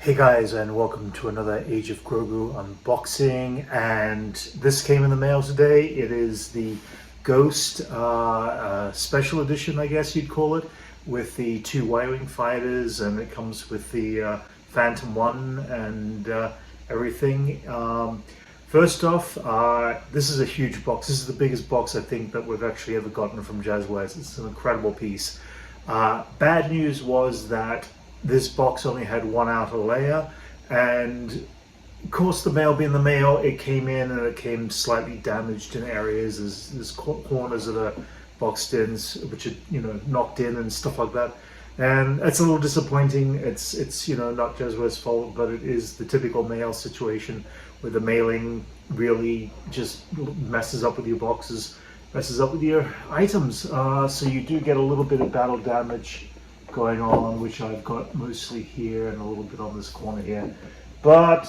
Hey guys, and welcome to another Age of Grogu unboxing. And this came in the mail today. It is the Ghost special edition, I guess you'd call it, with the two Y-wing fighters, and it comes with the Phantom One and everything. First off, this is a huge box. This is the biggest box I think that we've actually ever gotten from Jazwares. It's an incredible piece. Bad news was that this box only had one outer layer, and of course, the mail being the mail, it came in and it came slightly damaged in areas. There's corners that are boxed in, which are knocked in and stuff like that, and it's a little disappointing. It's not Jazwares' fault, but it is the typical mail situation where the mailing really just messes up with your boxes, messes up with your items. So you do get a little bit of battle damage going on, which I've got mostly here and a little bit on this corner here. But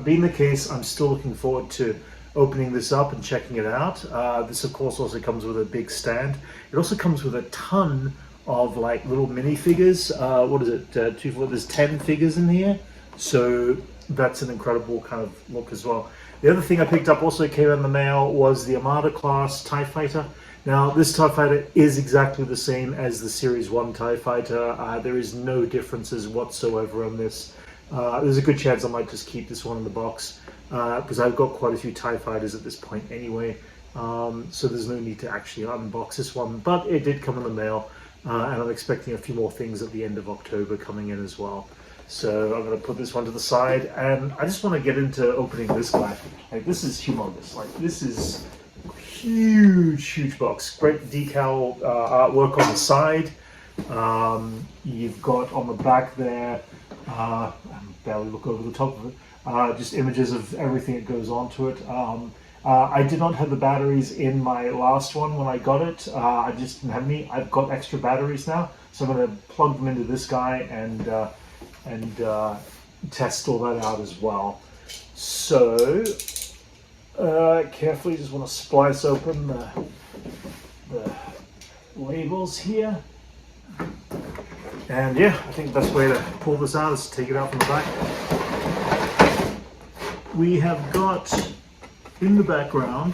being the case, I'm still looking forward to opening this up and checking it out. This of course also comes with a big stand. It also comes with a ton of like little minifigures. What is it? There's 10 figures in here, so that's an incredible kind of look as well. The other thing I picked up also came in the mail was the Armada class TIE Fighter. Now, this TIE Fighter is exactly the same as the Series 1 TIE Fighter. There is no differences whatsoever on this. There's a good chance I might just keep this one in the box because I've got quite a few TIE Fighters at this point anyway. So there's no need to actually unbox this one. But it did come in the mail, and I'm expecting a few more things at the end of October coming in as well. So I'm going to put this one to the side, and I just want to get into opening this guy. Like, this is humongous. Like, this is huge box. Great decal artwork on the side. You've got on the back there, I can barely look over the top of it, just images of everything that goes onto it. I did not have the batteries in my last one when I got it. I just didn't have any. I've got extra batteries now, so I'm going to plug them into this guy and test all that out as well. So carefully, just want to splice open the labels here. And yeah, I think the best way to pull this out is to take it out from the back. We have got in the background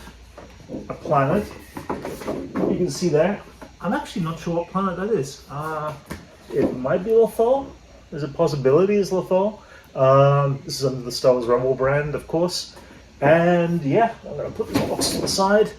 a planet. You can see there. I'm actually not sure what planet that is. It might be Lothal. There's a possibility it's Lothal. This is under the Star Wars Rebel brand, of course. And yeah, I'm going to put this box to the side.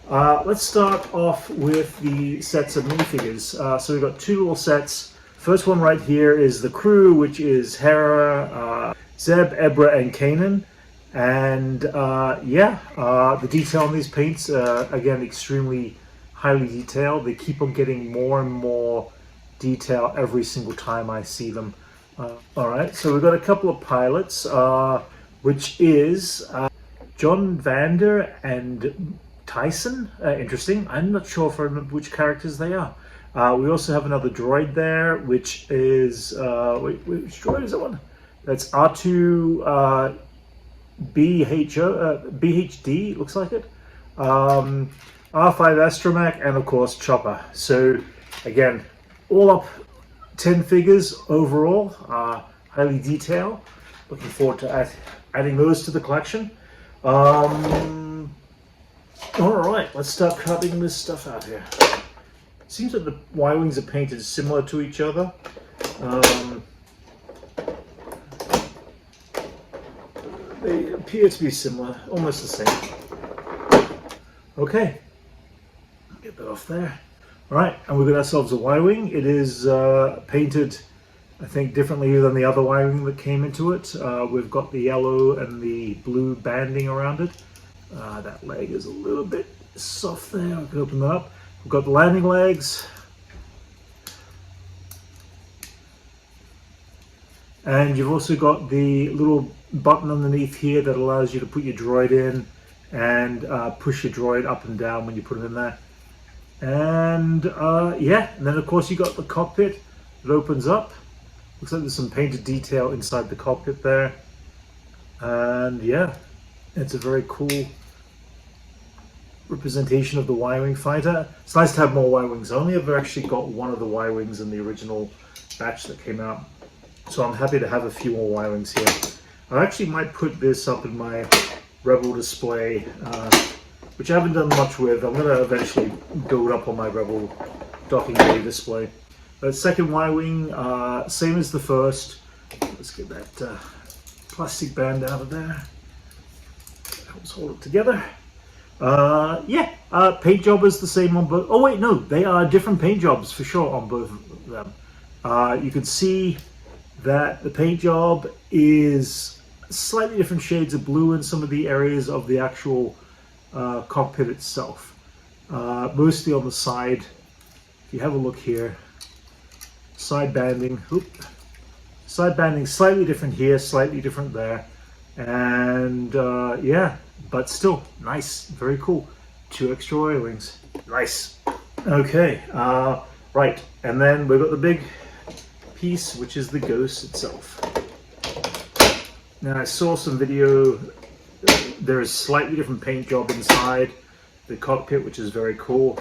Let's start off with the sets of minifigures. So we've got two little sets. First one right here is the crew, which is Hera, Zeb, Ebra, and Kanan. And the detail on these paints, again, extremely highly detailed. They keep on getting more and more detail every single time I see them. Alright, so we've got a couple of pilots, which is John Vander and Tyson. Interesting. I'm not sure if I remember which characters they are. We also have another droid there, which is which droid is that one? That's R2 BHD. Looks like it. R5 Astromech, and of course Chopper. So again, all up 10 figures overall. Highly detailed. Looking forward to adding those to the collection. Alright, let's start cutting this stuff out here. Seems like the Y-wings are painted similar to each other. They appear to be similar, almost the same. Okay, get that off there. Alright, and we've got ourselves a Y-wing. It is painted, I think, differently than the other Y-wing that came into it. We've got the yellow and the blue banding around it. That leg is a little bit soft there. I can open that up. We've got the landing legs. And you've also got the little button underneath here that allows you to put your droid in and push your droid up and down when you put it in there. And and then of course you got the cockpit that opens up. Looks like there's some painted detail inside the cockpit there. And yeah, it's a very cool representation of the Y-wing fighter. It's nice to have more Y-wings. I only ever actually got one of the Y-wings in the original batch that came out. So I'm happy to have a few more wirings here. I actually might put this up in my Rebel display, which I haven't done much with. I'm going to eventually build up on my Rebel docking bay display. The second wiring, same as the first. Let's get that plastic band out of there. Helps hold it together. Paint job is the same on both. Oh wait, no, they are different paint jobs for sure on both of them. You can see that the paint job is slightly different shades of blue in some of the areas of the actual cockpit itself. Mostly on the side. If you have a look here, side banding, side banding slightly different here, slightly different there, and yeah, but still nice, very cool. 2 extra oil rings, nice. Okay, right, and then we've got the big piece, which is the Ghost itself. Now I saw some video. There is slightly different paint job inside the cockpit, which is very cool.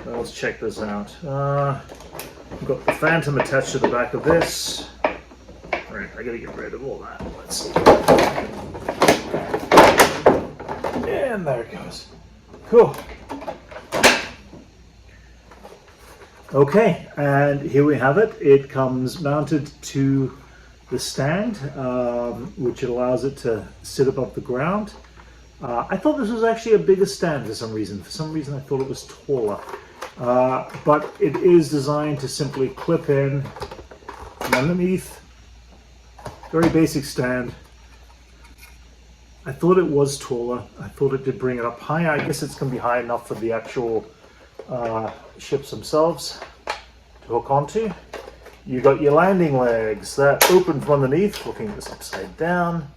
Let's check this out. We've got the Phantom attached to the back of this. Right, I gotta get rid of all that. Let's see. And there it goes. Cool. Okay, and here we have it. It comes mounted to the stand, which allows it to sit above the ground. I thought this was actually a bigger stand for some reason. For some reason I thought it was taller. But it is designed to simply clip in from underneath. Very basic stand. I thought it was taller. I thought it did bring it up higher. I guess it's going to be high enough for the actual ships themselves to hook onto. You got your landing legs that open from underneath, looking at this upside down.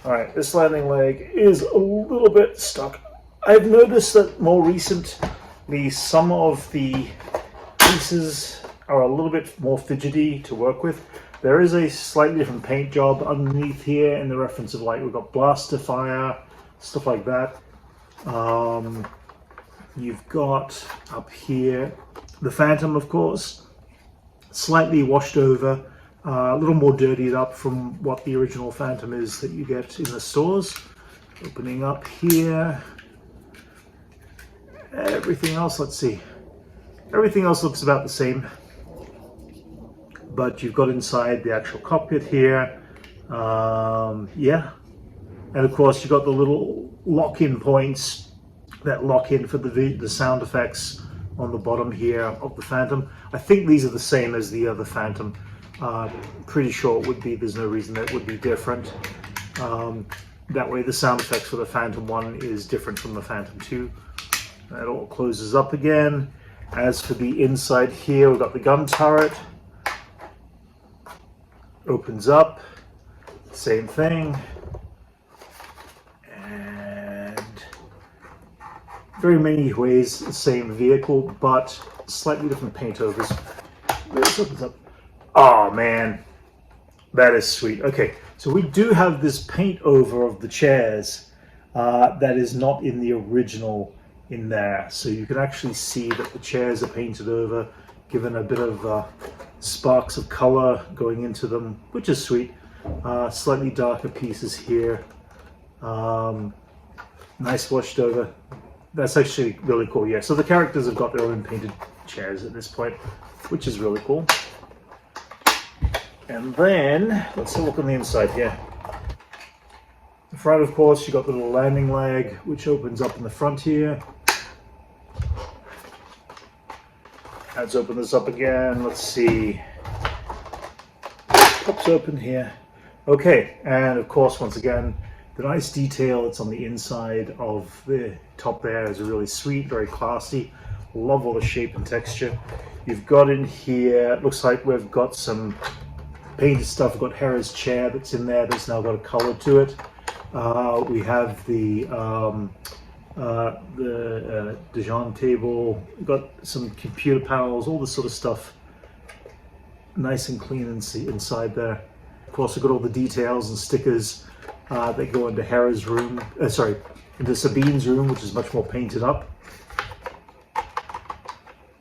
Alright, this landing leg is a little bit stuck. I've noticed that more recently some of the pieces are a little bit more fidgety to work with. There is a slightly different paint job underneath here in the reference of, like, we've got blaster fire, stuff like that. You've got up here the Phantom, of course, slightly washed over, a little more dirtied up from what the original Phantom is that you get in the stores. Opening up here. Everything else, let's see. Everything else looks about the same. But you've got inside the actual cockpit here. Yeah. And of course you've got the little lock-in points that lock in for the sound effects on the bottom here of the Phantom. I think these are the same as the other Phantom. Pretty sure it would be. There's no reason that it would be different. That way the sound effects for the Phantom 1 is different from the Phantom 2. That all closes up again. As for the inside here, we've got the gun turret. Opens up. Same thing. And very many ways the same vehicle, but slightly different paint overs. This opens up. Oh man, that is sweet. Okay, so we do have this paint over of the chairs that is not in the original in there. So you can actually see that the chairs are painted over, given a bit of sparks of color going into them, which is sweet. Slightly darker pieces here. Nice washed over. That's actually really cool, yeah. So the characters have got their own painted chairs at this point, which is really cool. And then, let's have a look on the inside here. The front, of course, you got the little landing leg, which opens up in the front here. Let's open this up again. Let's see. Pops open here. Okay, and of course, once again, the nice detail that's on the inside of the top there is really sweet, very classy. Love all the shape and texture. You've got in here, it looks like we've got some painted stuff. We've got Hera's chair that's in there that's now got a color to it. We have the Dijon table. We've got some computer panels, all this sort of stuff. Nice and clean inside there. Of course, we've got all the details and stickers that go into Hera's room, into Sabine's room, which is much more painted up.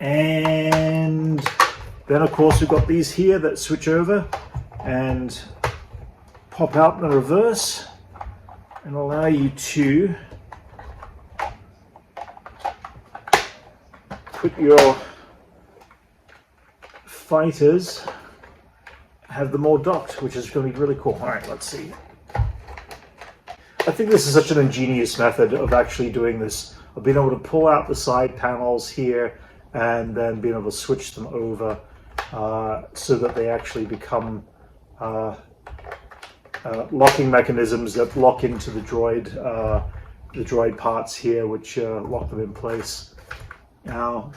And then, of course, we've got these here that switch over, and pop out in the reverse and allow you to put your fighters, have them all docked, which is going to be really cool. All right, let's see. I think this is such an ingenious method of actually doing this, of being able to pull out the side panels here and then being able to switch them over so that they actually become locking mechanisms that lock into the droid parts here, which lock them in place. Now,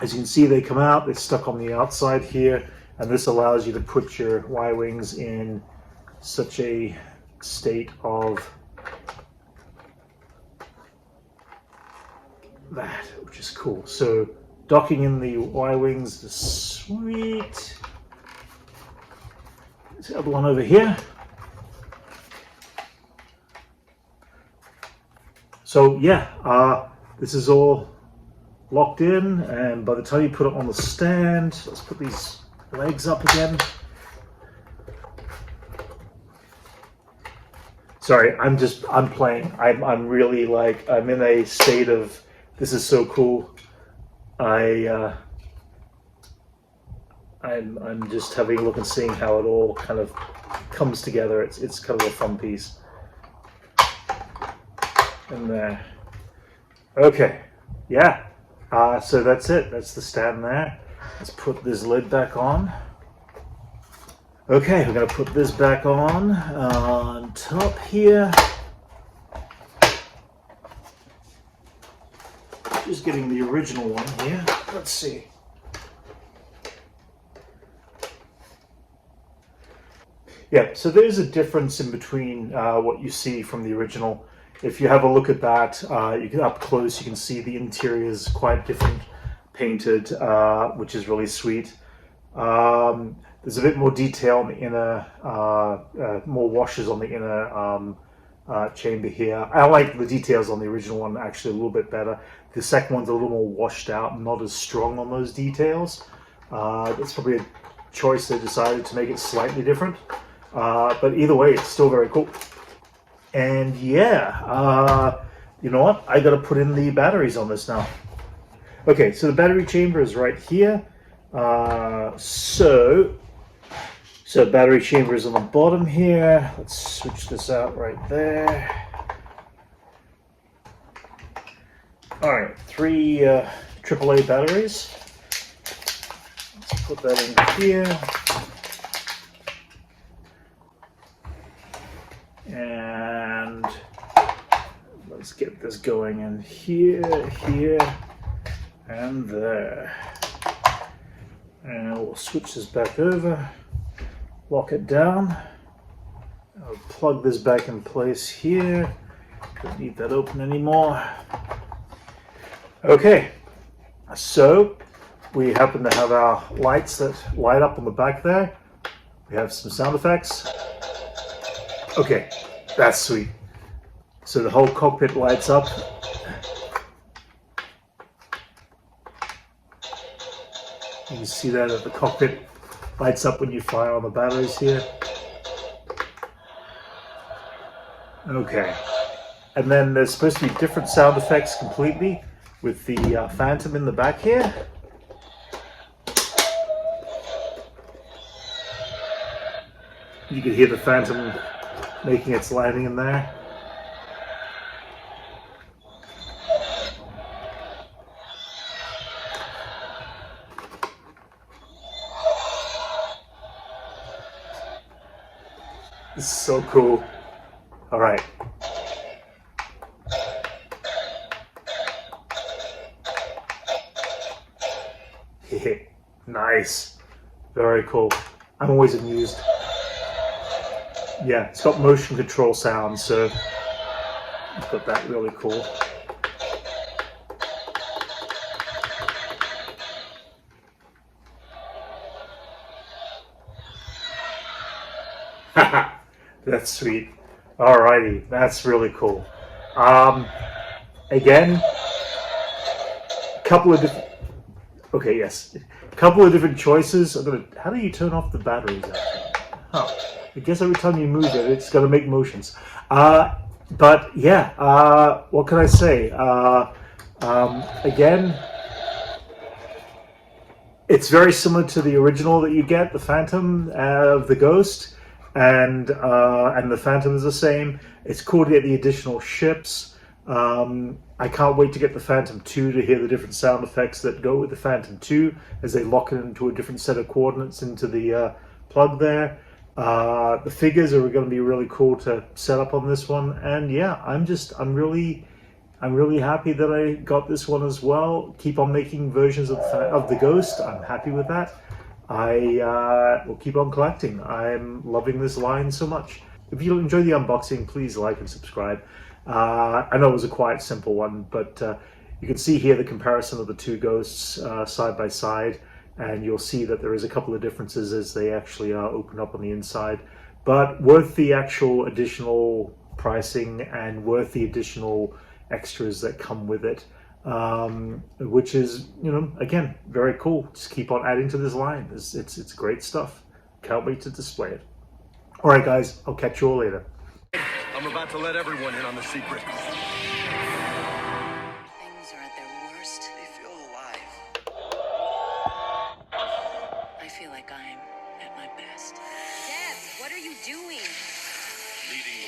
as you can see, they come out, they're stuck on the outside here, and this allows you to put your Y-wings in such a state of that, which is cool. So docking in the Y-wings is sweet. There's the other one over here. So yeah, this is all locked in, and by the time you put it on the stand, let's put these legs up again. Sorry, I'm playing. I'm really like, I'm in a state of, this is so cool. I'm just having a look and seeing how it all kind of comes together. It's kind of a fun piece. And there. Okay, yeah. So that's it. That's the stand there. Let's put this lid back on. Okay, we're going to put this back on top here. Just getting the original one here. Let's see. Yeah, so there's a difference in between what you see from the original. If you have a look at that, you can up close, you can see the interior is quite different, painted, which is really sweet. There's a bit more detail on the inner, more washes on the inner chamber here. I like the details on the original one actually a little bit better. The second one's a little more washed out, not as strong on those details. That's probably a choice they decided to make it slightly different. But either way, it's still very cool. And yeah, you know what? I got to put in the batteries on this now. Okay, so the battery chamber is right here. So battery chamber is on the bottom here. Let's switch this out right there. All right, 3 AAA batteries. Let's put that in here. And let's get this going in here, here, and there. And we'll switch this back over, lock it down. I'll plug this back in place here. Don't need that open anymore. Okay, so we happen to have our lights that light up on the back there. We have some sound effects. Okay, that's sweet. So the whole cockpit lights up. You can see that the cockpit lights up when you fire on the batteries here. Okay, and then there's supposed to be different sound effects completely with the Phantom in the back here. You can hear the Phantom making its landing in there. This is so cool. All right. Nice. Very cool. I'm always amused. Yeah, it's got motion control sound, so I've got that really cool. That's sweet. Alrighty, that's really cool. Again, a couple of different. Okay, yes, a couple of different choices. How do you turn off the batteries? Oh, I guess every time you move it, it's going to make motions. But yeah, what can I say? Again, it's very similar to the original that you get, the Phantom of the Ghost, and the Phantom is the same. It's cool to get the additional ships. I can't wait to get the Phantom 2 to hear the different sound effects that go with the Phantom 2 as they lock it into a different set of coordinates into the plug there. The figures are going to be really cool to set up on this one, and yeah, I'm really happy that I got this one as well. Keep on making versions of the Ghost. I'm happy with that. I will keep on collecting. I'm loving this line so much. If you enjoy the unboxing, please like and subscribe. I know it was a quite simple one, but you can see here the comparison of the two Ghosts side by side, and you'll see that there is a couple of differences as they actually open up on the inside, but worth the actual additional pricing and worth the additional extras that come with it, which is, you know, again, very cool. Just keep on adding to this line. It's great stuff. Can't wait to display it. All right, guys, I'll catch you all later. I'm about to let everyone in on the secret. Things are at their worst. They feel alive. I feel like I'm at my best. Deb, what are you doing? Leading